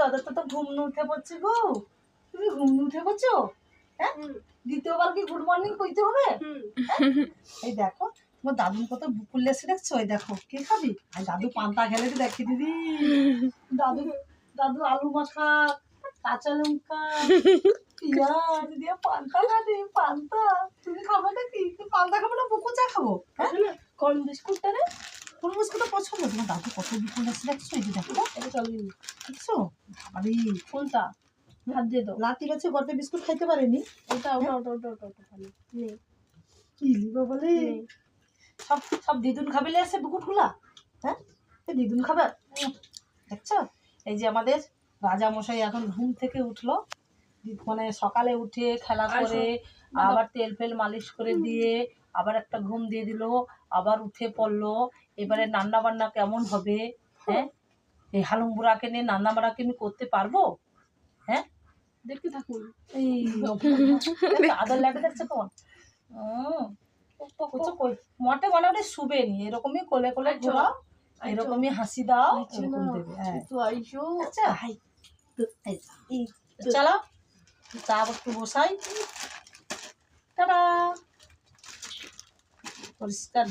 দাদা তো ঘুম উঠে পড়ছে গো। তুমি ঘুম উঠে পড়ছো? হ্যাঁ, দ্বিতীয়বার কি গুড মর্নিং কইতে হবে? এই দেখো তোমার দাদুর কত বুকুল লেসে দেখছো। এই দেখো কে খাবি? আর দাদু পান্তা খেলে তো দেখি দিদি। দাদু দাদু আলু মাখা, কাঁচা লঙ্কা, পেঁয়াজ দিয়ে পান্তা খাবে। পান্তা তুমি খাবে নাকি? তুমি পান্তা খাবো না বুকু চা খাবো? কোন বিস্কুটটা রে? কোন বিস্কুটটা পছন্দ? তোমার দাদু কত বুকুল লেসে দেখছো। এই যে দেখো এটা চলবে দেখছো। আরে কোনটা? হাত দিয়ে দাও। লাতি গাছে গর্তে বিস্কুট খাইতে পারেনি। ওটা ওটা ওটা ওটা ওটা ওটা ভালো নেই। কি লিবা বলে সব সব দিদুন খাবে আছে বুকুট গুলা। হ্যাঁ, দিদুন খাবে দেখছো। এই যে আমাদের রাজা মশাই এখন ঘুম থেকে উঠলো, মানে সকালে উঠে খেলা করে আবার তেল ফেল মালিশ করে দিয়ে আবার একটা ঘুম দিয়ে দিল, আবার উঠে পড়লো। এবারে রান্না বান্না কেমন হবে? হ্যাঁ, এই হালুম বুড়াকে নিয়ে রান্না বান্নাকে আমি করতে পারবো? হ্যাঁ, দেখতে থাকুন। এই আদর লাগে দেখছো কেমন। মোটে মোটামুটি শুবে নি, এরকমই কোলে কোলে ঘোরাও, এরকমই হাসি দাও, এরকম দেবে। হ্যাঁ চলো চা একটু বসাই। টাটা। পরিষ্কার।